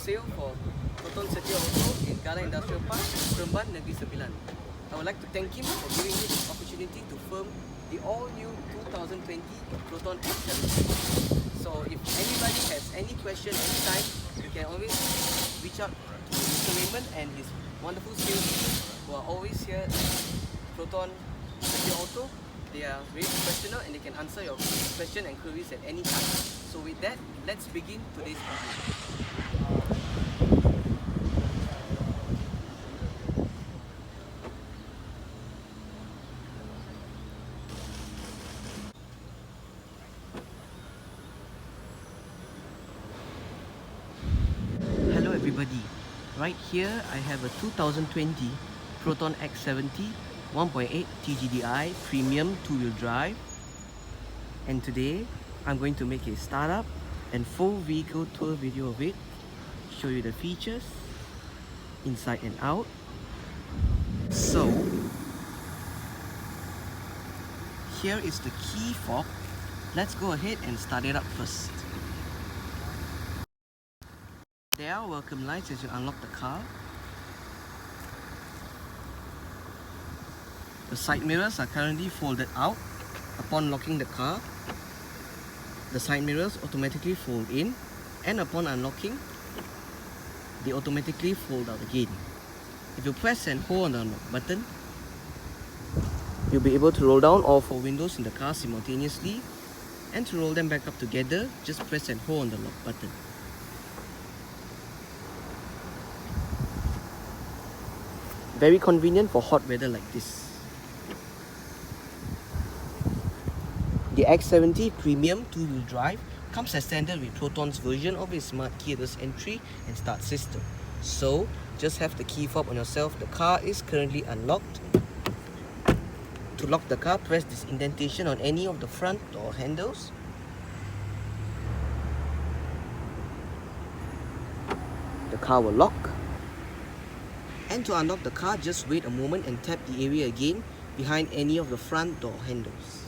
sale for Proton X70 Auto in Gala Industrial Park, Seremban, Negeri Sembilan. I would like to thank him for giving me this opportunity to film the all-new 2020 Proton X70. So if anybody has any question anytime, you can always reach out to Mr. Raymond and his wonderful sales team who are always here at Proton X70 Auto. They are very professional and they can answer your question and queries at any time. So with that, let's begin today's video. Hello everybody, right here I have a 2020 Proton X70 1.8 TGDI Premium 2-wheel drive, and today I'm going to make a startup and full vehicle tour video of it, show you the features inside and out. So here is the key fob. Let's go ahead and start it up first. There are welcome lights as you unlock the car. The side mirrors are currently folded out. Upon locking the car, the side mirrors automatically fold in, and upon unlocking, they automatically fold out again. If you press and hold on the unlock button, you'll be able to roll down all 4 windows in the car simultaneously, and to roll them back up together, just press and hold on the lock button. Very convenient for hot weather like this. The X70 Premium 2-wheel drive comes as standard with Proton's version of its smart keyless entry and start system. So, just have the key fob on yourself. The car is currently unlocked. To lock the car, press this indentation on any of the front door handles. The car will lock. And to unlock the car, just wait a moment and tap the area again behind any of the front door handles.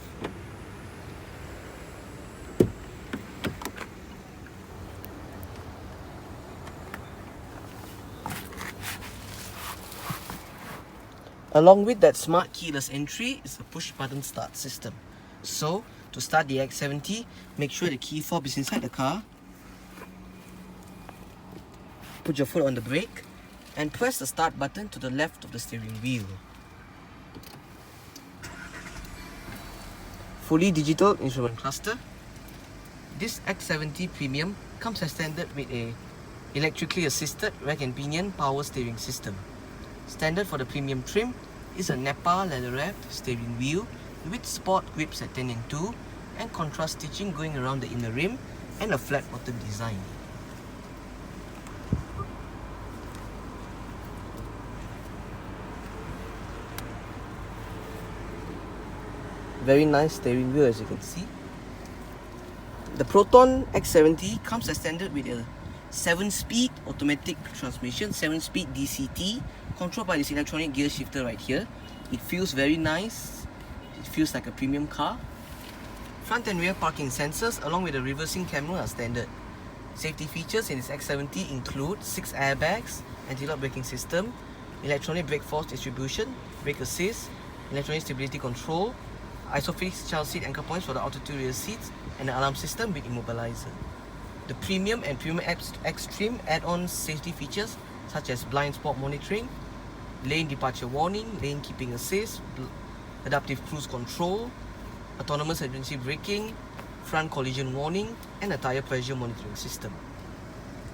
Along with that smart keyless entry is a push button start system. So, to start the X70, make sure the key fob is inside the car. Put your foot on the brake and press the start button to the left of the steering wheel. Fully digital instrument cluster. This X70 Premium comes as standard with a electrically assisted rack and pinion power steering system. Standard for the premium trim is a Nappa leather-wrapped steering wheel with sport grips at 10 and 2 and contrast stitching going around the inner rim and a flat bottom design. Very nice steering wheel as you can see. The Proton X70 comes as standard with a 7-speed automatic transmission, 7-speed DCT, controlled by this electronic gear shifter right here. It feels very nice. It feels like a premium car. Front and rear parking sensors along with a reversing camera are standard. Safety features in this X70 include 6 airbags, anti-lock braking system, electronic brake force distribution, brake assist, electronic stability control, ISOFIX child seat anchor points for the altitude rear seats, and an alarm system with immobilizer. The Premium and Premium X trim add on safety features such as blind spot monitoring, lane departure warning, lane keeping assist, adaptive cruise control, autonomous emergency braking, front collision warning, and a tire pressure monitoring system.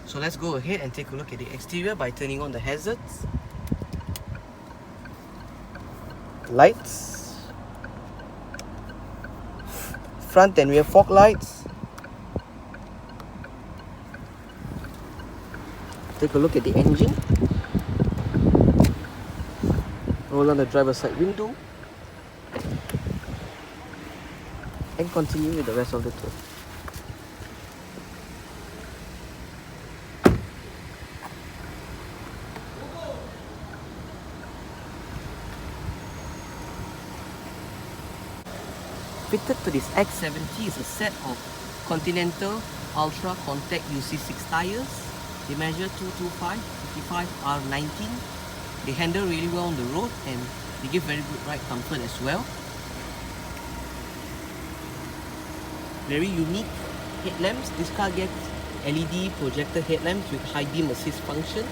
So let's go ahead and take a look at the exterior by turning on the hazards, lights, front and rear fog lights. Take a look at the engine. Roll on the driver's side window and continue with the rest of the tour. Fitted to this X70 is a set of Continental Ultra Contact UC6 tires They measure 225, 55 R19. They handle really well on the road and they give very good ride comfort as well. Very unique headlamps. This car gets LED projector headlamps with high beam assist function.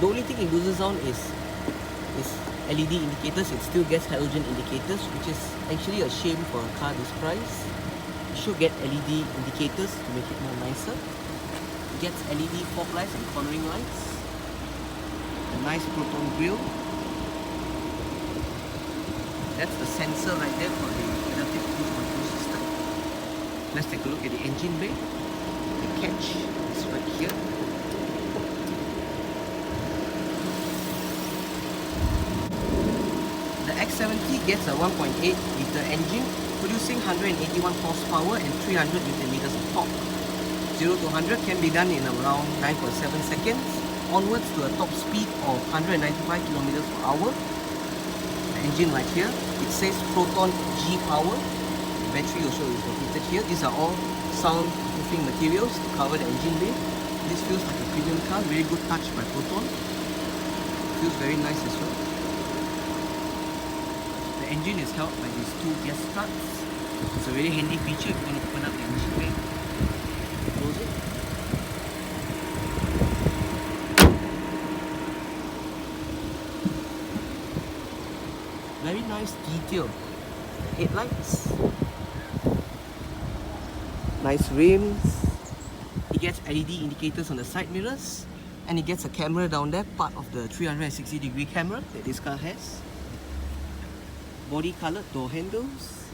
The only thing it loses on is LED indicators. It still gets halogen indicators, which is actually a shame for a car this price. It should get LED indicators to make it more nicer. It gets LED fog lights and cornering lights. A nice Proton grille. That's the sensor right there for the adaptive cruise control system. Let's take a look at the engine bay. The catch is right here. The X70 gets a 1.8 liter engine, producing 181 horsepower and 300 Newton meters of torque. 0 to 100 can be done in around 9.7 seconds, onwards to a top speed of 195 kilometers per hour. The engine right here, it says Proton G power. The battery also is located here. These are all soundproofing materials to cover the engine bay. This feels like a premium car, very good touch by Proton. Feels very nice as well. The engine is held by these two gas struts. It's a very handy feature if you want to open up the engine bay. Close it. Very nice detail. Headlights. Nice rims. It gets LED indicators on the side mirrors. And it gets a camera down there, part of the 360-degree camera that this car has. Body colored door handles.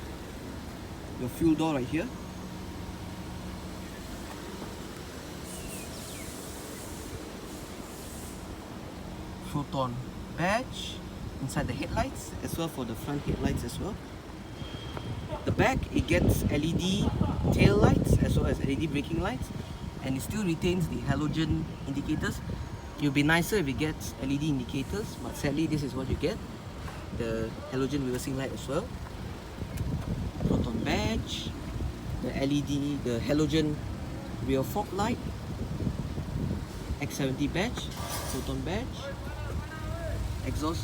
Your fuel door right here. Proton badge inside the headlights, as well for the front headlights as well. The back, it gets LED tail lights as well as LED braking lights, and it still retains the halogen indicators. It would be nicer if it gets LED indicators, but sadly this is what you get. The halogen reversing light as well. Proton badge, the LED, the halogen rear fog light, X70 badge, Proton badge, exhaust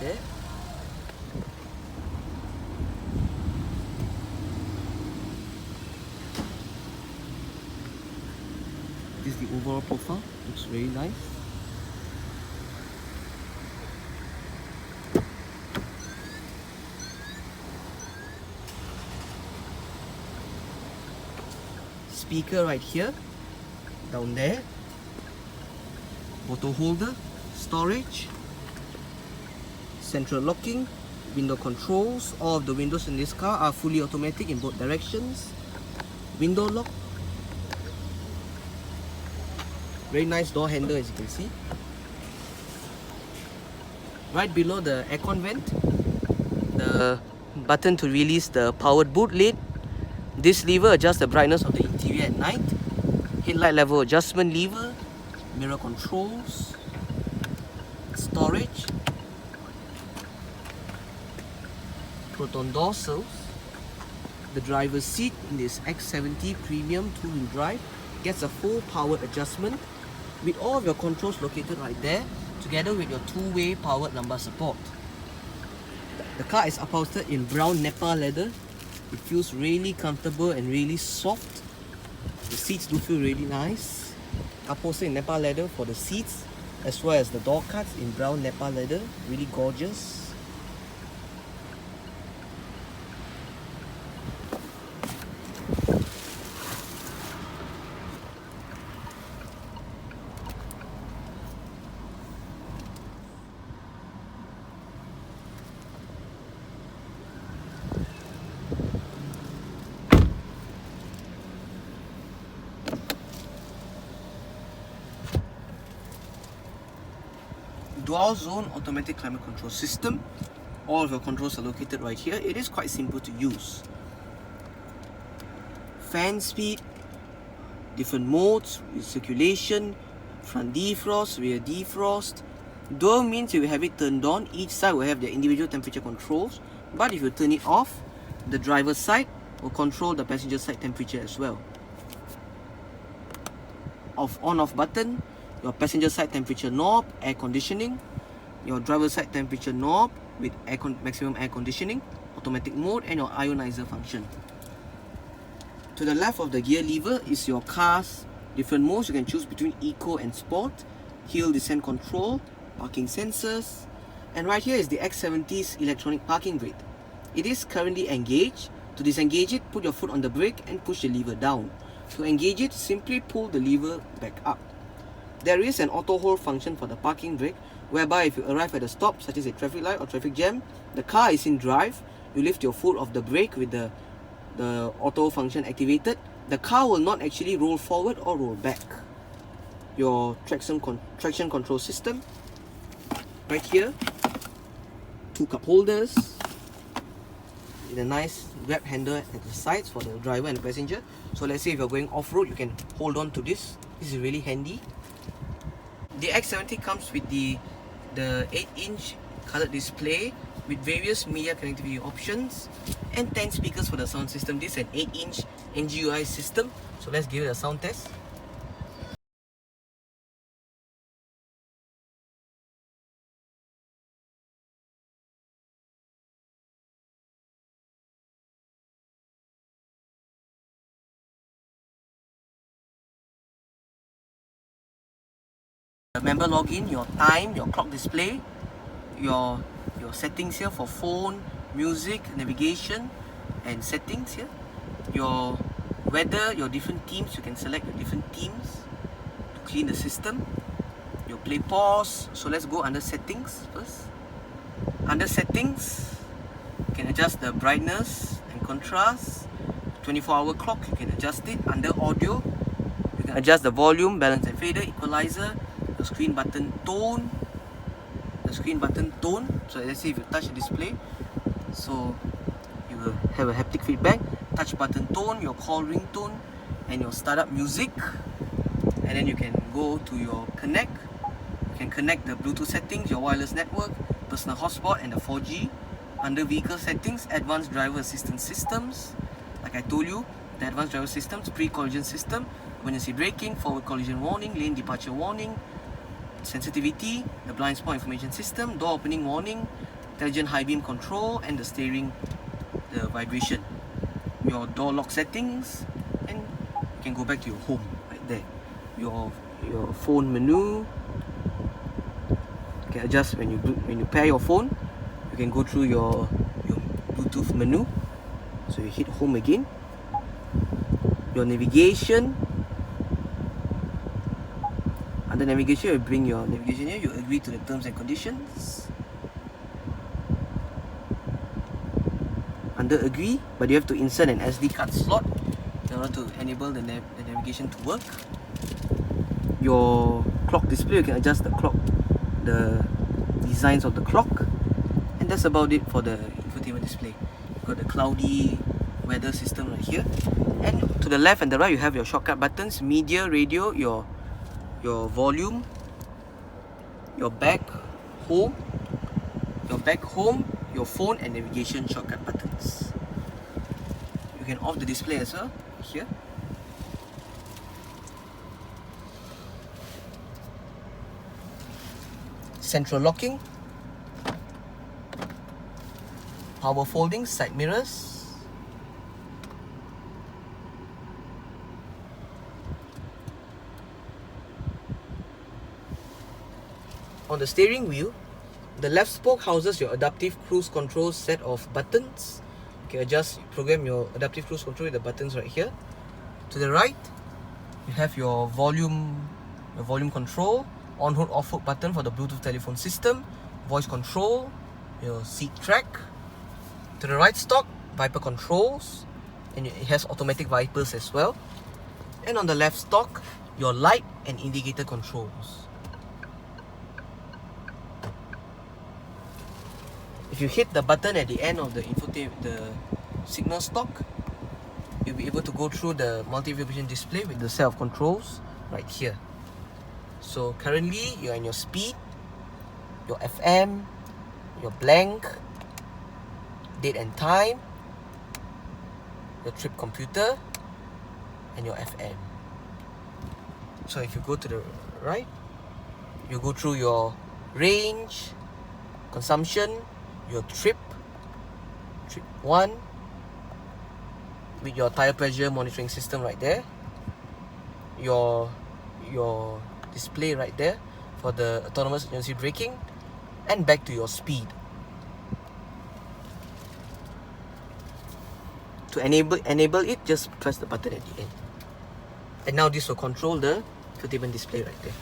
there. This is the overall profile, looks very nice. Speaker right here, down there, bottle holder, storage, central locking, window controls. All of the windows in this car are fully automatic in both directions. Window lock. Very nice door handle, as you can see. Right below the aircon vent, the button to release the powered boot lid. This lever adjusts the brightness of the interior at night. Headlight level adjustment lever, mirror controls, storage, Proton door sills. The driver's seat in this X70 Premium 2-wheel drive gets a full powered adjustment with all of your controls located right there, together with your two-way powered lumbar support. The car is upholstered in brown Nappa leather. It feels really comfortable and really soft. The seats do feel really nice. Upholstered in Nappa leather for the seats, as well as the door cuts in brown Nappa leather. Really gorgeous. Dual zone automatic climate control system. All of your controls are located right here. It is quite simple to use. Fan speed, different modes, recirculation, front defrost, rear defrost. Dual means you will have it turned on. Each side will have their individual temperature controls, but if you turn it off, the driver's side will control the passenger side temperature as well. on-off button, your passenger side temperature knob, air conditioning, your driver side temperature knob with maximum air conditioning, automatic mode, and your ionizer function. To the left of the gear lever is your car's different modes. You can choose between Eco and Sport, hill descent control, parking sensors, and right here is the X70's electronic parking brake. It is currently engaged. To disengage it, put your foot on the brake and push the lever down. To engage it, simply pull the lever back up. There is an auto hold function for the parking brake, whereby if you arrive at a stop such as a traffic light or traffic jam, the car is in drive, you lift your foot off the brake with the auto function activated, the car will not actually roll forward or roll back. Your traction control system, right here, 2 cup holders, with a nice grab handle at the sides for the driver and the passenger. So let's say if you're going off-road, you can hold on to this. This is really handy. The X70 comes with the 8-inch colored display with various media connectivity options and 10 speakers for the sound system. This is an 8-inch NGUI system. So let's give it a sound test. Member login, your time, your clock display, your settings here for phone, music, navigation, and settings here. Your weather, your different themes, you can select your different themes to clean the system. Your play pause. So let's go under settings first. Under settings, you can adjust the brightness and contrast. 24-hour clock, you can adjust it. Under audio, you can adjust the volume, balance and fader, equalizer, the screen button tone. So let's say if you touch the display, so you will have a haptic feedback. Touch button tone, your call ringtone, and your startup music. And then you can go to your connect. You can connect the Bluetooth settings, your wireless network, personal hotspot, and the 4G. Under vehicle settings, advanced driver assistance systems. Like I told you, the advanced driver systems, pre-collision system, emergency braking, forward collision warning, lane departure warning, sensitivity, the blind spot information system, door opening warning, intelligent high beam control, and the steering, the vibration. Your door lock settings, and you can go back to your home right there. Your phone menu. You can adjust when you pair your phone. You can go through your Bluetooth menu. So you hit home again. Your navigation. Under navigation, you bring your navigation here. You agree to the terms and conditions. Under agree, but you have to insert an SD card slot in order to enable the navigation to work. Your clock display, you can adjust the clock, the designs of the clock, and that's about it for the infotainment display. You've got the cloudy weather system right here, and to the left and the right you have your shortcut buttons, media, radio, your volume, your back, home, your phone, and navigation shortcut buttons. You can off the display as well here. Central locking, power folding, side mirrors, on the steering wheel, the left spoke houses your adaptive cruise control set of buttons. You can program your adaptive cruise control with the buttons right here. To the right, you have your volume control, on-hood, off-hood button for the Bluetooth telephone system, voice control, your seat track. To the right stock, wiper controls, and it has automatic wipers as well. And on the left stock, your light and indicator controls. If you hit the button at the end of the signal stock, you'll be able to go through the multi-vibration display with the set of controls right here. So currently you're in your speed, your FM, your blank, date and time, your trip computer, and your FM. So if you go to the right, you go through your range, consumption, your trip 1, with your tire pressure monitoring system right there, your display right there for the autonomous emergency braking, and back to your speed. To enable it, just press the button at the end. And now this will control the infotainment display right there.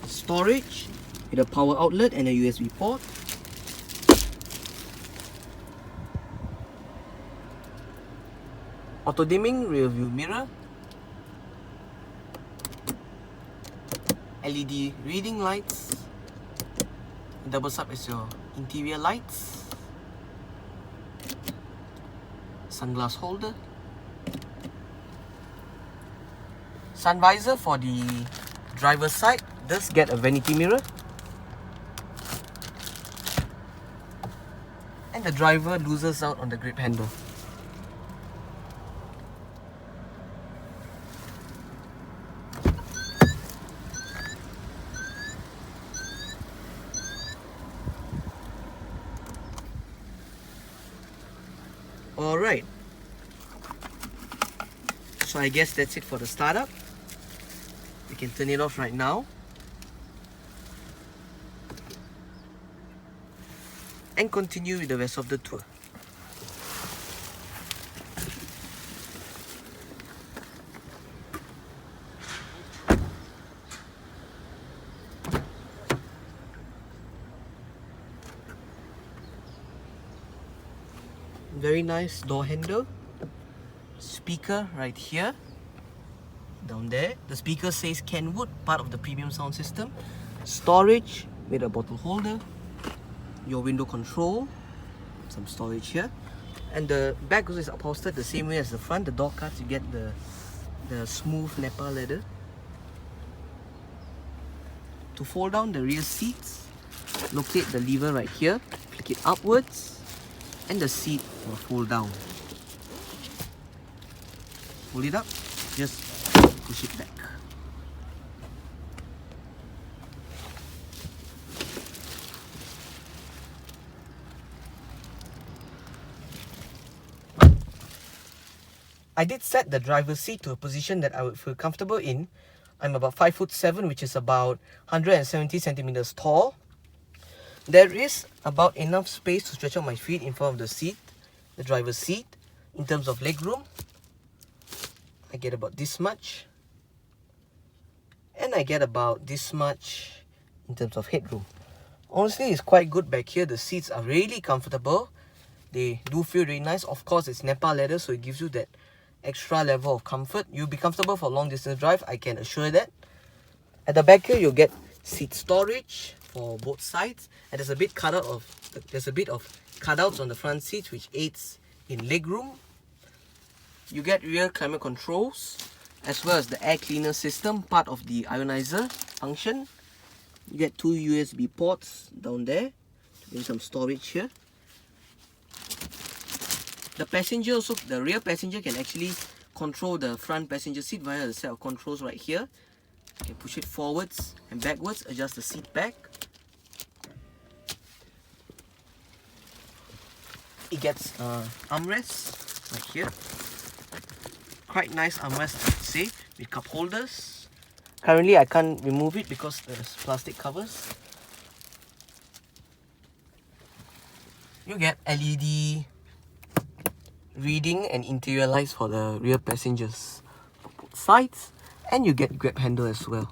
Storage with a power outlet and a USB port. Auto dimming rear view mirror. LED reading lights. Doubles up as your interior lights. Sunglass holder. Sun visor for the driver's side does get a vanity mirror. And the driver loses out on the grip handle. Alright, so I guess that's it for the startup. We can turn it off right now and continue with the rest of the tour. Very nice door handle. Speaker right here. Down there. The speaker says Kenwood, part of the premium sound system. Storage with a bottle holder. Your window control. Some storage here. And the back is upholstered the same way as the front. The door cuts, you get the smooth Nappa leather. To fold down the rear seats, locate the lever right here. Flick it upwards. And the seat will fold down. Fold it up, just push it back. I did set the driver's seat to a position that I would feel comfortable in. I'm about 5'7", which is about 170 centimeters tall. There is about enough space to stretch out my feet in front of the seat, the driver's seat. In terms of leg room, I get about this much. And I get about this much in terms of headroom. Honestly, it's quite good back here. The seats are really comfortable. They do feel really nice. Of course, it's Nappa leather, so it gives you that extra level of comfort. You'll be comfortable for long distance drive, I can assure that. At the back here, you'll get seat storage for both sides, and there's a bit of cutouts on the front seats, which aids in legroom. You get rear climate controls, as well as the air cleaner system, part of the ionizer function. You get 2 USB ports down there, and some storage here. The passenger also, the rear passenger can actually control the front passenger seat via the set of controls right here. You can push it forwards and backwards, adjust the seat back. It gets armrests right here. Quite nice armrest, I'd say, with cup holders. Currently, I can't remove it because there's plastic covers. You get LED reading and interior lights for the rear passengers for both sides, and you get grab handle as well.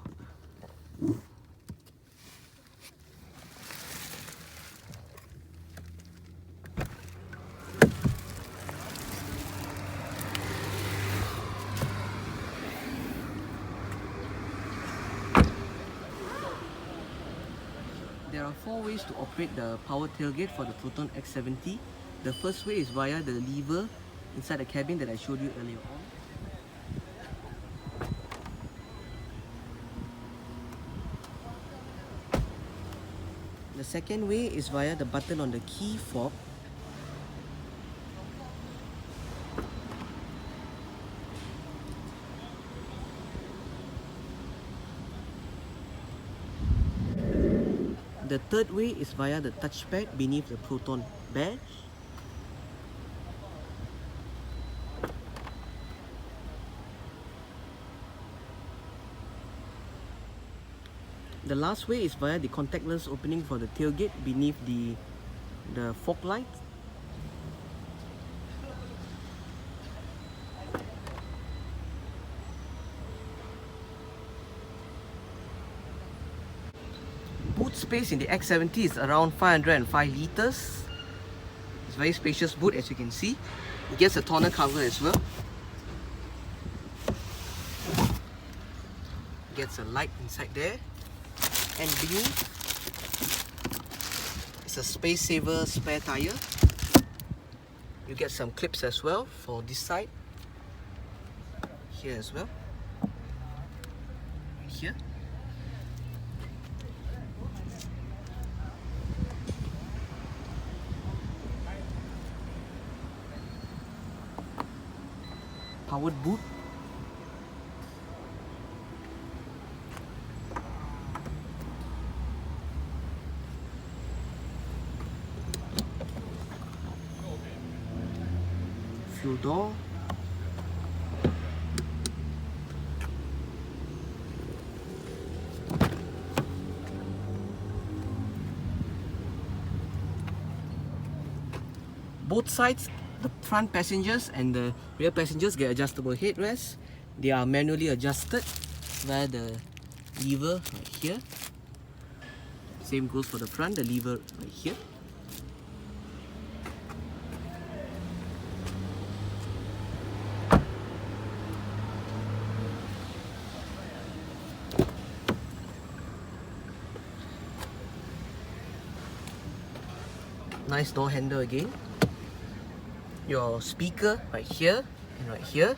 There are 4 ways to operate the power tailgate for the Proton X70. The first way is via the lever inside the cabin that I showed you earlier on. The second way is via the button on the key fob. The third way is via the touchpad beneath the Proton badge. The last way is via the contactless opening for the tailgate beneath the fog light. Boot space in the X70 is around 505 liters. It's a very spacious boot, as you can see. It gets a tonneau cover as well. It gets a light inside there. And beneath, it's a space saver spare tire. You get some clips as well for this side. Here as well. Here. Powered boot. Fuel door. Both sides, the front passengers and the rear passengers get adjustable headrests. They are manually adjusted via the lever right here. Same goes for the front, the lever right here. Nice door handle again. Your speaker right here and right here.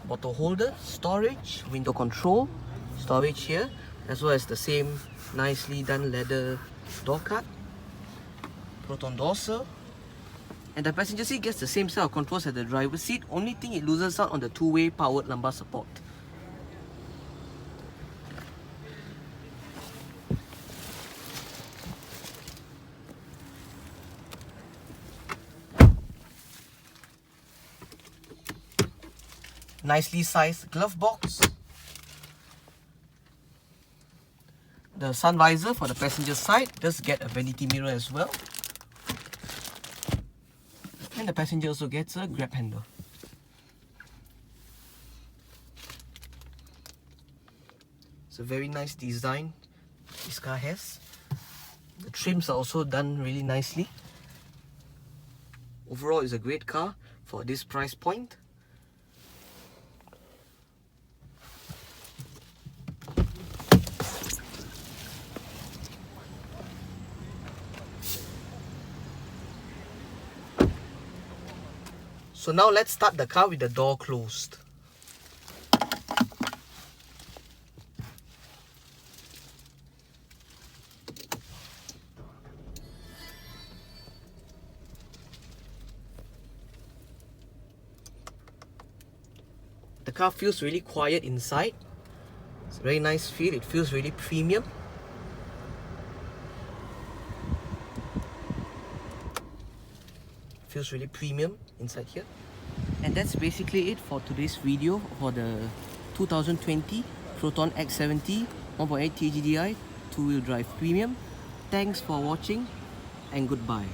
Bottle holder, storage, window control, storage here, as well as the same nicely done leather door cut. Proton dorsal. And the passenger seat gets the same set of controls as the driver's seat. Only thing it loses out on the two-way powered lumbar support. Nicely sized glove box. The sun visor for the passenger side does get a vanity mirror as well. And the passenger also gets a grab handle. It's a very nice design this car has. The trims are also done really nicely. Overall, it's a great car for this price point. So now let's start the car with the door closed. The car feels really quiet inside. It's a very nice feel. It feels really premium. Feels really premium inside here. And that's basically it for today's video for the 2020 Proton X70 1.8 TGDI two-wheel drive premium. Thanks for watching and goodbye.